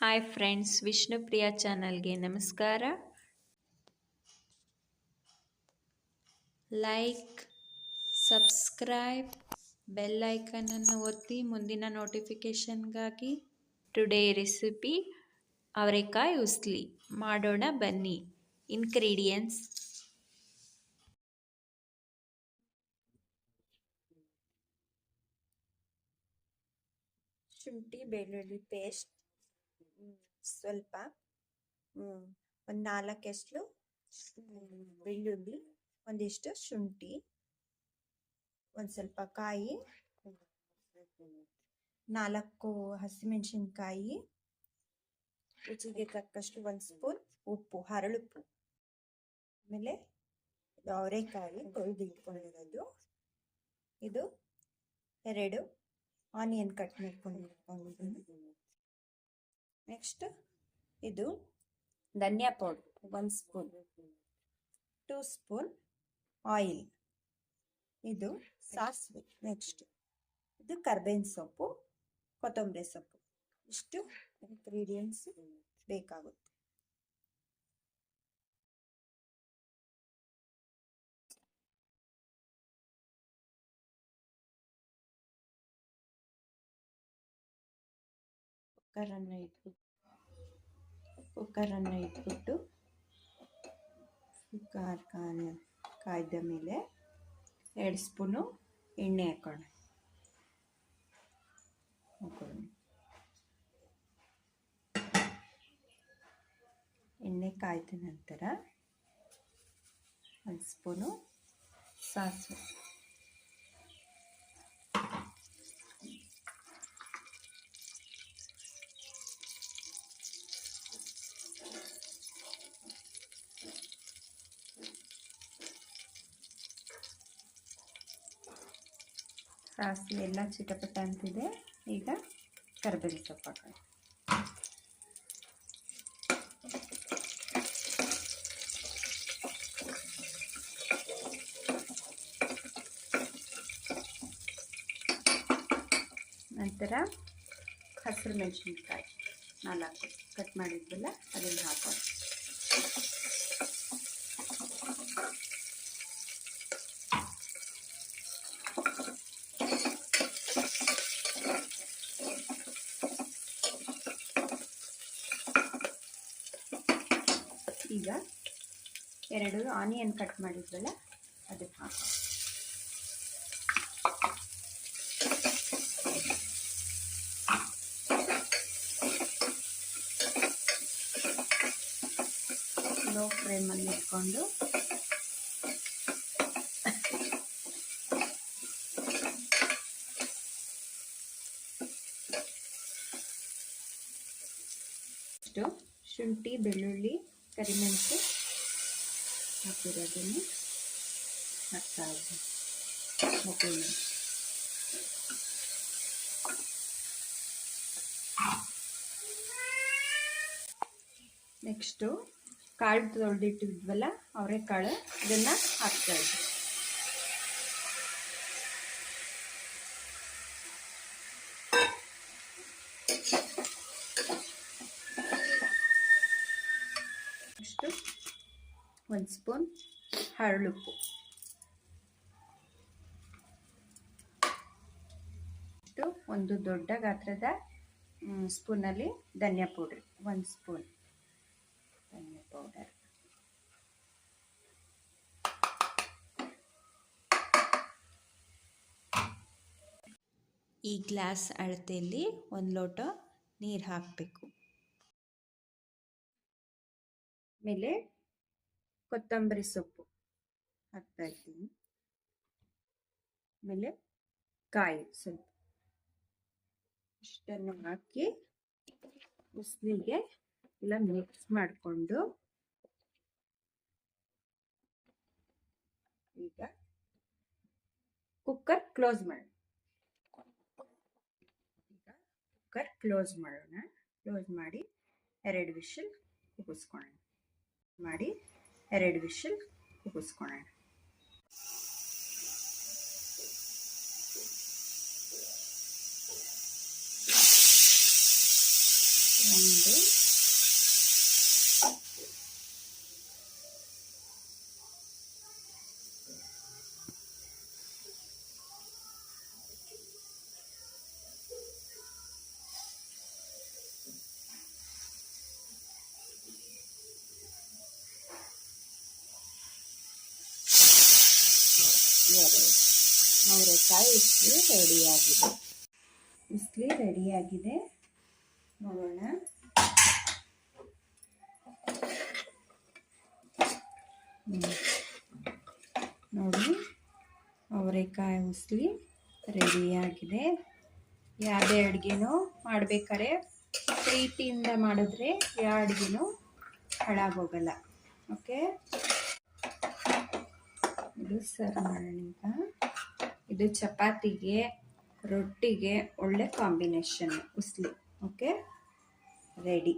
Hi friends, Vishnupriya ಚಾನಲ್ಗೆ ನಮಸ್ಕಾರ. Like, subscribe, bell ಐಕನನ್ನು ಒತ್ತಿ ಮುಂದಿನ ನೋಟಿಫಿಕೇಷನ್ಗಾಗಿ. ಟುಡೇ ರೆಸಿಪಿ ಅವರೆಕಾಯಿ ಉಸ್ಲಿ ಮಾಡೋಣ ಬನ್ನಿ. ಇಂಗ್ರೀಡಿಯೆಂಟ್ಸ್: ಶುಂಠಿ ಬೆಳ್ಳುಳ್ಳಿ ಪೇಸ್ಟ್ ಸ್ವಲ್ಪ, ಒಂದು 4 ಎಸ್ಲು ಬೆಳ್ಳುಳ್ಳಿ, ಒಂದಿಷ್ಟು ಶುಂಠಿ, ಒಂದು ಸ್ವಲ್ಪ ಕಾಯಿ, 4 ಹಸಿಮೆಣಸಿನ್ಕಾಯಿ, ರುಚಿಗೆ ತಕ್ಕಷ್ಟು 1 ಸ್ಪೂನ್ ಉಪ್ಪು, ಹರಳುಪ್ಪು. ಆಮೇಲೆ ಇದು ಅವರೆಕಾಯಿ ತೊಳೆದು ಇಟ್ಕೊಂಡಿರೋದು. ಇದು 2 ಆನಿಯನ್ ಕಟ್ ಮಾಡ್ಕೊಂಡಿದ್ದೀನಿ. ನೆಕ್ಸ್ಟ್ ಇದು ಧನಿಯಾ ಪೌಡರ್ 1 ಸ್ಪೂನ್, 2 ಸ್ಪೂನ್ ಆಯಿಲ್, ಇದು ಸಾಸಿವೆ. ನೆಕ್ಸ್ಟ್ ಇದು ಕರ್ಬೇವಿನ ಸೊಪ್ಪು, ಕೊತ್ತಂಬರಿ ಸೊಪ್ಪು. ಇಷ್ಟು ಇಂಗ್ರೀಡಿಯೆಂಟ್ಸ್ ಬೇಕಾಗುತ್ತೆ. ಕುಕ್ಕರನ್ನು ಇಟ್ಬಿಟ್ಟು ಕುಕ್ಕರ್ ಕಾಯ್ದ ಮೇಲೆ 2 ಸ್ಪೂನು ಎಣ್ಣೆ ಹಾಕೋಣ. ಎಣ್ಣೆ ಕಾಯ್ದ ನಂತರ 1 ಸ್ಪೂನು ಸಾಸಿವೆ, ಸಾಸಿವೆ ಎಲ್ಲ ಚಿಟಪಟ ಅಂತಿದೆ. ಈಗ ಕರಿಬೇವಿನ ಸೊಪ್ಪು ಹಾಕೋಣ. ನಂತರ ಹಸಿರು ಮೆಣಸಿನ್ಕಾಯಿ 4 ಕಟ್ ಮಾಡಿದ್ವಲ್ಲ ಅದನ್ನು ಹಾಕೋಣ. ಈಗ 2 ಆನಿಯನ್ ಕಟ್ ಮಾಡಿದ್ವಲ್ಲ ಅದಕ್ಕೆ ಹಾಕೋಣ. ಲೋ ಫ್ಲೇಮಲ್ಲಿ ಇಟ್ಕೊಂಡು ಶುಂಠಿ, ಬೆಳ್ಳುಳ್ಳಿ, ಕರಿಮೆಣಸು ಹಾಕಿರೋದನ್ನು ಹಾಕ್ತಾ ಇದ್ದೀನಿ. ನೆಕ್ಸ್ಟು ಕಾಳು ತೊಳೆದಿಟ್ಟಿದ್ವಲ್ಲ ಅವರೆಕಾಳು, ಇದನ್ನು ಹಾಕ್ತಾ ಇದ್ದೀನಿ. ನೆಕ್ಸ್ಟು 1 ಸ್ಪೂನ್ ಹರಳುಪ್ಪು, ಒಂದು ದೊಡ್ಡ ಗಾತ್ರದ ಸ್ಪೂನಲ್ಲಿ ಧನಿಯಾ ಪೌಡರ್ 1 ಸ್ಪೂನ್ ಧನಿಯಾ ಪೌಡರ್. ಈ ಗ್ಲಾಸ್ ಅಳತೆಯಲ್ಲಿ 1 ಲೋಟ ನೀರು ಹಾಕಬೇಕು. ಆಮೇಲೆ ಕೊತ್ತಂಬರಿ ಸೊಪ್ಪು ಹಾಕ್ತಾ ಇದ್ದೀನಿ. ಆಮೇಲೆ ಕಾಯಿ ಸ್ವಲ್ಪ, ಇಷ್ಟನ್ನು ಹಾಕಿ ಉಸ್ಲಿಗೆ ಎಲ್ಲ ಮಿಕ್ಸ್ ಮಾಡಿಕೊಂಡು ಈಗ ಕುಕ್ಕರ್ ಕ್ಲೋಸ್ ಮಾಡೋಣ. ಕ್ಲೋಸ್ ಮಾಡೋಣ. ಕ್ಲೋಸ್ ಮಾಡಿ 2 ವಿಷಲ್ ಕೂಗಿಸ್ಕೊಳ್ಳೋಣ. 2 ವಿಷಲ್ ಕೂಗಿಸ್ಕೊಳ್ಳೋಣ. ಒಂದು ಎರಡು ಅವರೆಕಾಯಿ ಉಸ್ಲಿ ರೆಡಿಯಾಗಿದೆ. ಉಸ್ಲಿ ರೆಡಿಯಾಗಿದೆ, ನೋಡೋಣ. ನೋಡಿ, ಅವರೆಕಾಯಿ ಉಸ್ಲಿ ರೆಡಿಯಾಗಿದೆ. ಯಾವುದೇ ಅಡುಗೆನೂ ಮಾಡ್ಬೇಕಾದ್ರೆ ಪ್ರೀತಿಯಿಂದ ಮಾಡಿದ್ರೆ ಯಾವ ಅಡುಗೆನೂ ಹಾಳಾಗೋಗಲ್ಲ. ಓಕೆ, ಇದು ಸರ್ವ್ ಮಾಡೋಣ ಈಗ. ಇದು ಚಪಾತಿಗೆ, ರೊಟ್ಟಿಗೆ ಒಳ್ಳೆ ಕಾಂಬಿನೇಷನ್ ಉಸ್ಲಿ. Okay, ready.